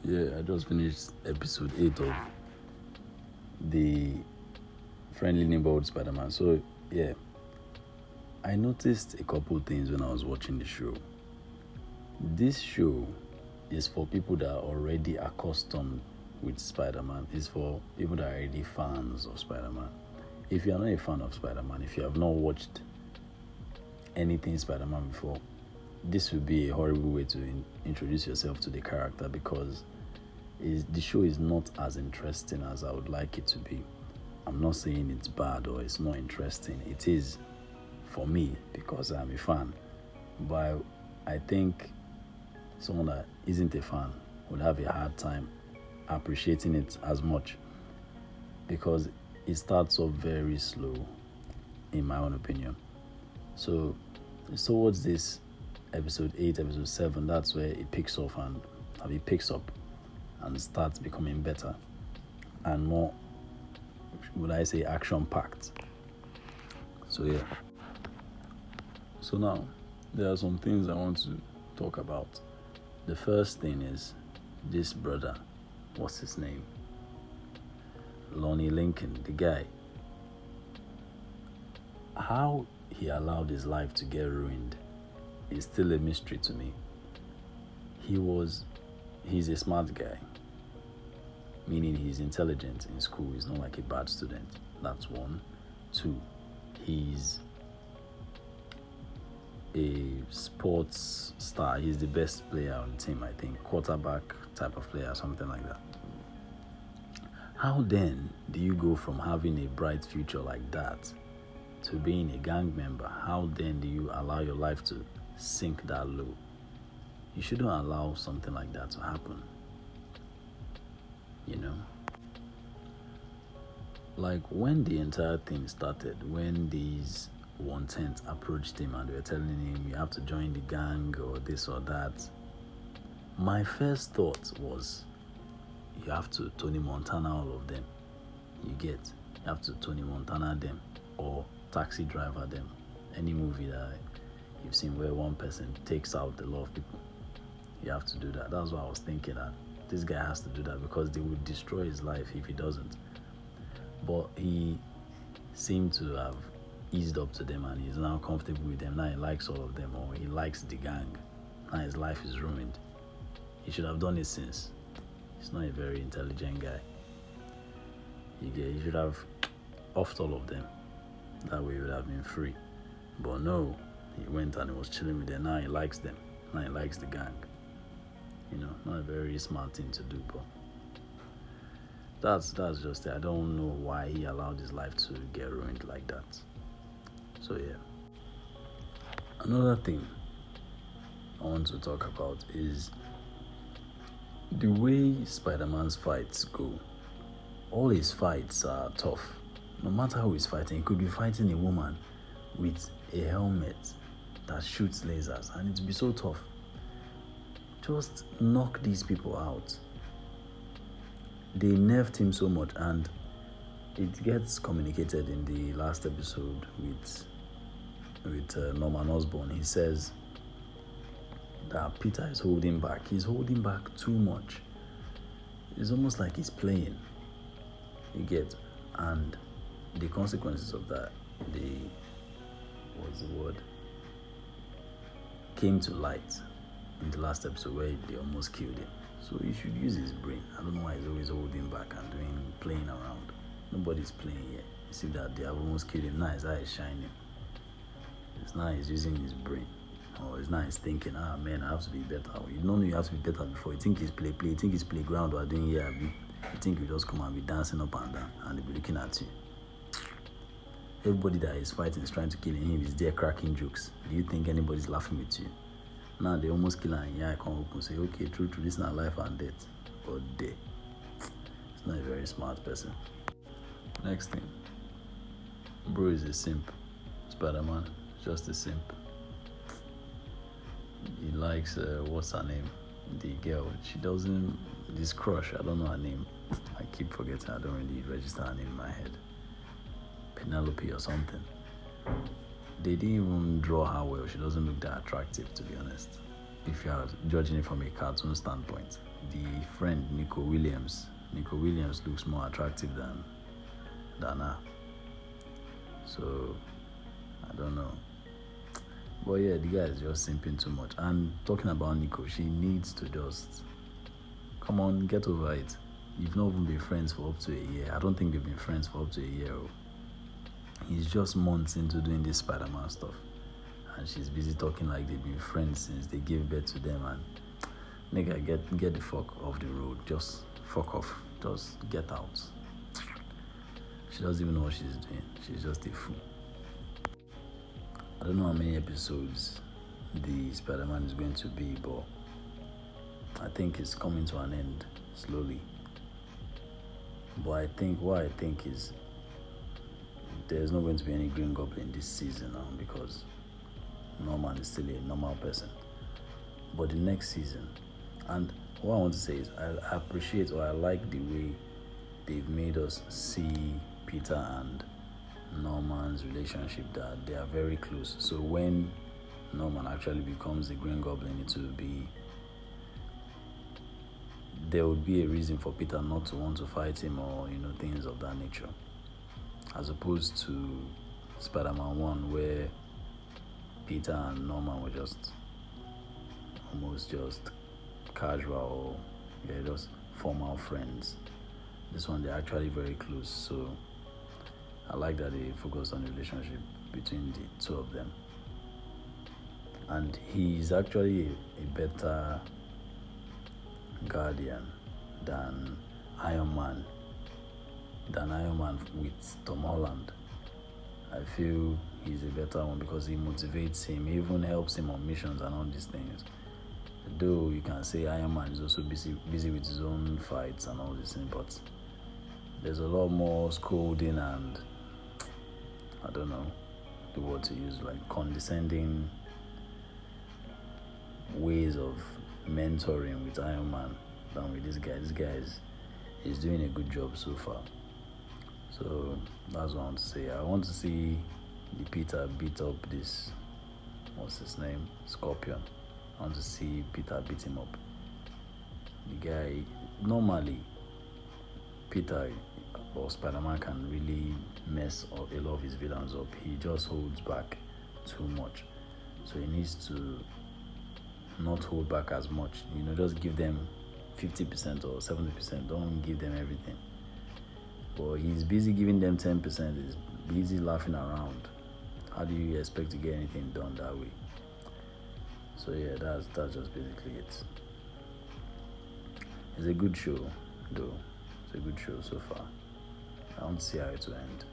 Yeah, I just finished episode 8 of the Friendly Neighborhood Spider-Man. So, yeah, I noticed a couple things when I was watching the show. This show is for people that are already accustomed with Spider-Man. It's for people that are already fans of Spider-Man. If you are not a fan of Spider-Man, if you have not watched anything Spider-Man before, this would be a horrible way to introduce yourself to the character because the show is not as interesting as I would like it to be. I'm not saying it's bad or it's not interesting. It is for me because I'm a fan. But I think someone that isn't a fan would have a hard time appreciating it as much because it starts off very slow, in my own opinion. So, towards this episode 8, episode 7, that's where it picks off and it picks up and starts becoming better and more, would I say, action-packed. So, yeah. So now, there are some things I want to talk about. The first thing is this brother, what's his name? Lonnie Lincoln, the guy. How he allowed his life to get ruined is still a mystery to me. He's a smart guy, meaning he's intelligent in school. He's not like a bad student. That's one. Two, he's a sports star. He's the best player on the team, I think. Quarterback type of player, something like that. How then do you go from having a bright future like that to being a gang member? How then do you allow your life to sink that low? You shouldn't allow something like that to happen. You know? Like when the entire thing started, when these one-tenth approached him and they were telling him you have to join the gang or this or that, my first thought was you have to Tony Montana all of them. You have to Tony Montana them or Taxi Driver them. Any movie that you've seen where one person takes out a lot of people, you have to do that. That's why I was thinking that this guy has to do that because they would destroy his life if he doesn't. But he seemed to have eased up to them and he's now comfortable with them. Now he likes all of them or he likes the gang. Now his life is ruined. He should have done it since. He's not a very intelligent guy. He should have offed all of them. That way he would have been free. But no, he went and he was chilling with them. Now he likes them. Now he likes the gang. Not a very smart thing to do, but that's just it. I don't know why he allowed his life to get ruined like that. So yeah. Another thing I want to talk about is the way Spider-Man's fights go. All his fights are tough. No matter who he's fighting, he could be fighting a woman with a helmet that shoots lasers and it'd be so tough. Just knock these people out. They nerfed him so much and it gets communicated in the last episode with Norman Osborn. He says that Peter is holding back. He's holding back too much. It's almost like he's playing. You get, and the consequences of that, came to light in the last episode where they almost killed him. So he should use his brain. I don't know why he's always holding back and playing around. Nobody's playing yet. You see that they have almost killed him. Now his eye is shining. It's now he's using his brain. Or it's now he's thinking, man, I have to be better. You don't know you have to be better before. You think it's play. You think it's playground or doing here. You think you just come and be dancing up and down and they'll be looking at you. Everybody that is fighting is trying to kill him is there cracking jokes. Do you think anybody's laughing with you? Now they almost kill him and yeah, I come up and say, okay, true, this is not life and death. But they. It's not a very smart person. Next thing. Bro is a simp. Spider-Man, just a simp. He likes, what's her name? The girl. She doesn't, this crush, I don't know her name. I keep forgetting, I don't really register her name in my head. Penelope or something. They didn't even draw her well. She doesn't look that attractive, to be honest. if you are judging it from a cartoon standpoint. The friend Nico Williams looks more attractive than her. So I don't know. But yeah, the guy is just simping too much. And talking about Nico, she needs to just come on, get over it. You've not even been friends for up to a year. I don't think they've been friends for up to a year. He's just months into doing this Spider-Man stuff. And she's busy talking like they've been friends since they gave birth to them. And nigga, get the fuck off the road. Just fuck off. Just get out. She doesn't even know what she's doing. She's just a fool. I don't know how many episodes the Spider-Man is going to be, but I think it's coming to an end slowly. But what I think is there's not going to be any Green Goblin this season now because Norman is still a normal person. But the next season, and what I want to say is I appreciate or I like the way they've made us see Peter and Norman's relationship, that they are very close. So when Norman actually becomes the Green Goblin, there would be a reason for Peter not to want to fight him or things of that nature, as opposed to Spider-Man 1 where Peter and Norman were just almost just casual or just formal friends. This one they're actually very close, so I like that they focused on the relationship between the two of them. And he's actually a better Guardian than Iron Man with Tom Holland. I feel he's a better one because he motivates him, he even helps him on missions and all these things. Though you can say Iron Man is also busy with his own fights and all these things, but there's a lot more scolding and I don't know the word to use, like condescending ways of mentoring with Iron Man than with this guy. This guy is doing a good job so far. So that's what I want to say. I want to see the Peter beat up this, what's his name? Scorpion. I want to see Peter beat him up. The guy, normally, Peter or Spider-Man can really mess up a lot of his villains up. He just holds back too much. So he needs to not hold back as much. Just give them 50% or 70%. Don't give them everything. But he's busy giving them 10%. He's busy laughing around. How do you expect to get anything done that way? So yeah, that's just basically it. It's a good show, though. It's a good show so far. I want to see how it will end.